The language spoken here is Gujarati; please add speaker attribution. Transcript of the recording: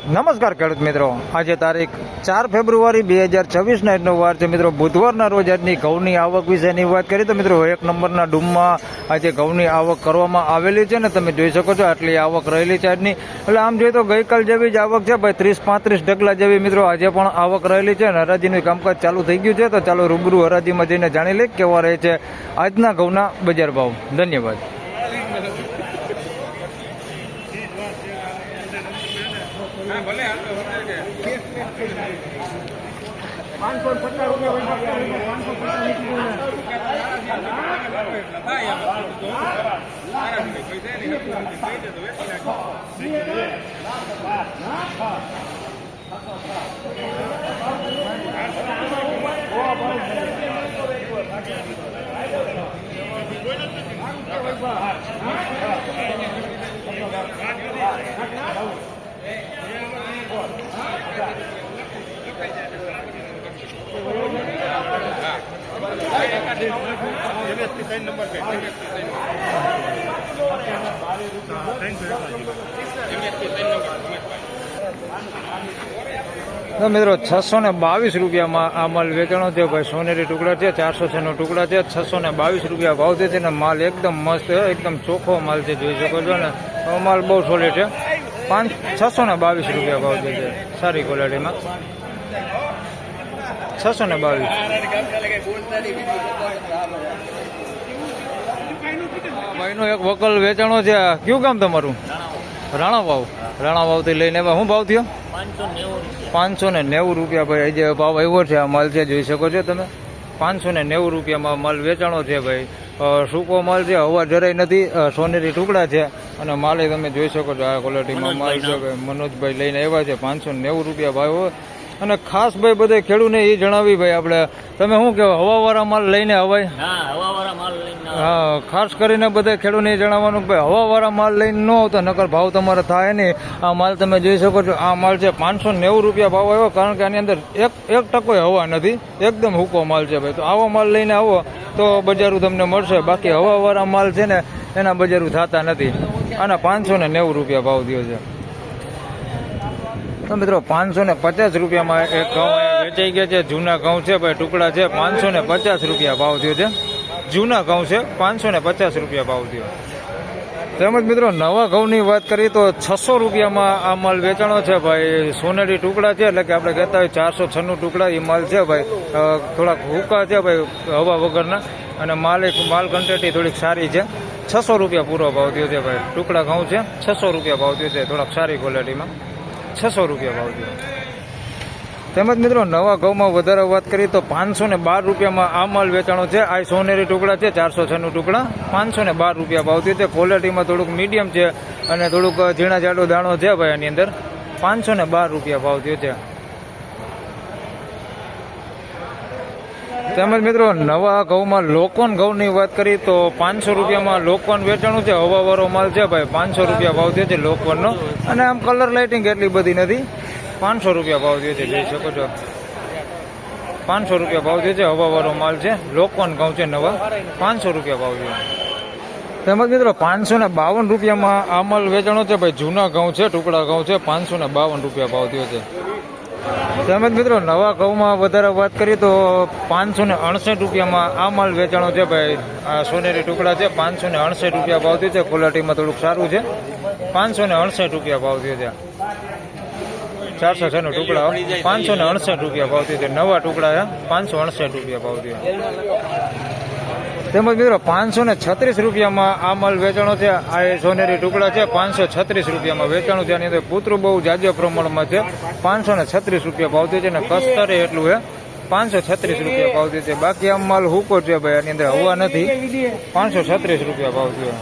Speaker 1: નમસ્કાર ખેડૂત મિત્રો, આજે તારીખ 4 ફેબ્રુઆરી 2026 આજનો વાર છે મિત્રો, બુધવારના રોજ આજની ઘઉંની આવક વિશેની વાત કરીએ તો મિત્રો એક નંબરના ડૂમમાં આજે ઘઉંની આવક કરવામાં આવેલી છે ને તમે જોઈ શકો છો આટલી આવક રહેલી છે આજની. એટલે આમ જોઈએ તો ગઈકાલ જેવી જ આવક છે ભાઈ, 30-35 ઢગલા જેવી મિત્રો આજે પણ આવક રહેલી છે અને હરાજીનું કામકાજ ચાલુ થઈ ગયું છે. તો ચાલો રૂબરૂ હરાજીમાં જઈને જાણી લઈએ કેવા રહે છે આજના ઘઉંના બજાર ભાવ. ધન્યવાદ. મિત્રો 622 રૂપિયામાં આ માલ વેચાણો છે ભાઈ. સોનેરી ટુકડા છે, 400 નો ટુકડા છે, 622 રૂપિયા ભાવ છે અને માલ એકદમ મસ્ત, એકદમ ચોખ્ખો માલ છે, જોઈ શકો છો ને. માલ બહુ સોલિડ છે. 622 રૂપિયા ભાવ છે, સારી ક્વોલિટીમાં 622. ભાઈનો એક વકલ વેચાણો છે. કયું કામ તમારું? રાણાવાવ થી લઈને શું ભાવ થયો? 590 રૂપિયા ભાઈ. જે ભાવ આવ્યો છે આ માલ છે, જોઈ શકો છો તમે. 590 રૂપિયામાં માલ વેચાણો છે ભાઈ. સૂકો માલ છે, હવા જરાય નથી, સોનેરી ટુકડા છે અને માલ તમે જોઈ શકો છો આ ક્વોલિટીમાં માલ છે ભાઈ. મનોજભાઈ લઈને આવ્યા છે. 590 રૂપિયા ભાવ. અને ખાસ ભાઈ બધા ખેડૂતને એ જણાવી ભાઈ આપણે, તમે શું કહેવાય, હવાવાળા માલ લઈને અવાય? હા, ખાસ કરીને બધા ખેડૂતને જણાવવાનું કે ભાઈ હવાવાળા માલ લઈને ન આવતા, નકર ભાવ તમારે થાય નહીં. આ માલ તમે જોઈ શકો છો, આ માલ છે 590 રૂપિયા ભાવ આવ્યો, કારણ કે આની અંદર એક ટકો હવા નથી, એકદમ હૂકો માલ છે ભાઈ. તો આવો માલ લઈને આવો તો બજારું તમને મળશે, બાકી હવાવાળા માલ છે ને એના બજારું થતા નથી. આના 590 રૂપિયા ભાવ થયો છે. તો મિત્રો 550 રૂપિયામાં એક ઘઉં વેચાઈ ગયા છે. જૂના ઘઉં છે ભાઈ, ટુકડા છે. 550 રૂપિયા ભાવ થયો છે. જૂના ઘઉં છે, 550 રૂપિયા ભાવ થયો. તેમજ મિત્રો નવા ઘઉંની વાત કરીએ તો 600 રૂપિયામાં આ માલ વેચાણો છે ભાઈ. સોનેરી ટુકડા છે, એટલે કે આપણે કહેતા હોય 496 ટુકડા એ માલ છે ભાઈ. થોડાક હુકા છે ભાઈ, હવા વગરના, અને માલ ક્વોન્ટિટી થોડીક સારી છે. 600 રૂપિયા પૂરો ભાવ થયો છે ભાઈ. ટુકડા ઘઉં છે, 600 રૂપિયા ભાવ થયો છે, થોડાક સારી ક્વોલિટીમાં 600 રૂપિયા ભાવ થયો. તેમજ મિત્રો નવા ઘઉંમાં વધારે વાત કરીએ તો 512 રૂપિયામાં આ માલ વેચાણો છે. આ સોનેરી ટુકડા છે, 496 ટુકડા, 512 રૂપિયા ભાવ થયો છે. ક્વોલિટીમાં થોડુંક મીડિયમ છે અને થોડુંક ઝીણા જાડો દાણો છે ભાઈ આની અંદર. 512 રૂપિયા ભાવ થયો છે. તેમજ મિત્રો નવા ઘઉંમાં લોકવન ઘઉંની વાત કરીએ તો 500 રૂપિયામાં લોકવન વેચાણું છે. હવાવાળો માલ છે ભાઈ. 500 રૂપિયા ભાવ થયો છે લોકવનનો, અને આમ કલર લાઇટિંગ એટલી બધી નથી. 500 રૂપિયા ભાવ થયો છે, જોઈ શકો છો. 500 રૂપિયા ભાવ થયો છે. હવાવાળો માલ છે, લોકવન ઘઉં છે નવા. 500 રૂપિયા ભાવ થયો. તેમજ મિત્રો 552 રૂપિયામાં આ માલ વેચાણો છે ભાઈ. જૂના ઘઉં છે, ટુકડા ઘઉં છે. 552 રૂપિયા ભાવ થયો છે. તેમજ મિત્રો નવા ઘઉંમાં વધારે વાત કરીએ તો 568 રૂપિયામાં આ માલ વેચાણો છે ભાઈ. આ સોનેરી ટુકડા છે, 568 રૂપિયા ભાવ થયો છે. ક્વોલિટીમાં થોડુંક સારું છે. 568 રૂપિયા ભાવ થયો છે. 406 નો ટુકડા, 568 રૂપિયા ભાવ થયો છે. નવા ટુકડા છે, 568 રૂપિયા ભાવ થયો. તેમજ મિત્રો 536 રૂપિયામાં આ માલ વેચાણો છે. આ સોનેરી ટુકડા છે, 536 રૂપિયામાં વેચાણું છે. આની અંદર પૂતરું બહુ જાજો પ્રમાણમાં છે. 536 રૂપિયા ભાવ થયો છે અને કસ્તરે એટલું છે. 536 રૂપિયા ભાવ થયો છે. બાકી આમ માલ હુકો છે ભાઈ, આની અંદર હવા નથી. 536 રૂપિયા ભાવ થયો.